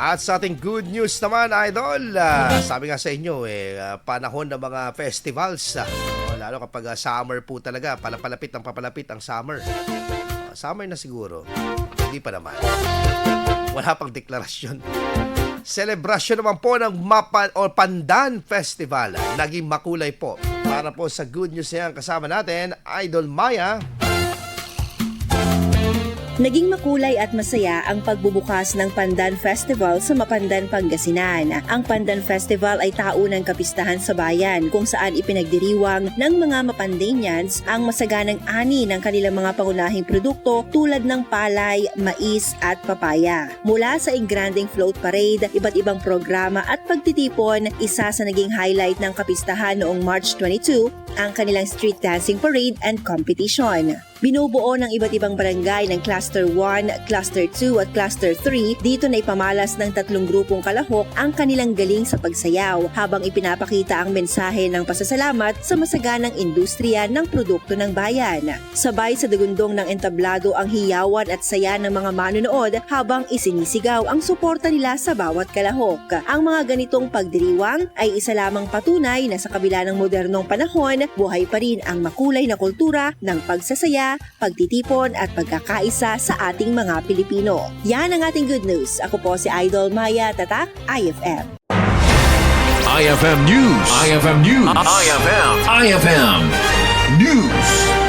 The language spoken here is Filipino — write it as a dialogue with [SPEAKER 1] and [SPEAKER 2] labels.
[SPEAKER 1] At sa ating good news naman, Idol, sabi nga sa inyo, panahon ng mga festivals. Lalo kapag summer po talaga, papalapit ang summer. Summer na siguro. Hindi pa naman. Wala pang deklarasyon. Celebration naman po ng Pandan Festival. Naging makulay po. Para po sa good news na yan, kasama natin, Idol Maya.
[SPEAKER 2] Naging makulay at masaya ang pagbubukas ng Pandan Festival sa Mapandan, Pangasinan. Ang Pandan Festival ay taunang kapistahan sa bayan kung saan ipinagdiriwang ng mga Mapandanians ang masaganang ani ng kanilang mga pangunahing produkto tulad ng palay, mais at papaya. Mula sa Engranding Float Parade, iba't ibang programa at pagtitipon, isa sa naging highlight ng kapistahan noong March 22 ang kanilang street dancing parade and competition. Binubuo ng iba't ibang barangay ng Cluster 1, Cluster 2 at Cluster 3. Dito na ipamalas ng 3 grupong kalahok ang kanilang galing sa pagsayaw habang ipinapakita ang mensahe ng pasasalamat sa masaganang industriya ng produkto ng bayan. Sabay sa dagundong ng entablado ang hiyawan at saya ng mga manonood habang isinisigaw ang suporta nila sa bawat kalahok. Ang mga ganitong pagdiriwang ay isa lamang patunay na sa kabila ng modernong panahon, buhay pa rin ang makulay na kultura ng pagsasaya, pagtitipon at pagkakaisa sa ating mga Pilipino. Yan ang ating good news. Ako po si Idol Maya, Tatak, IFM.
[SPEAKER 3] IFM News. IFM News. IFM News.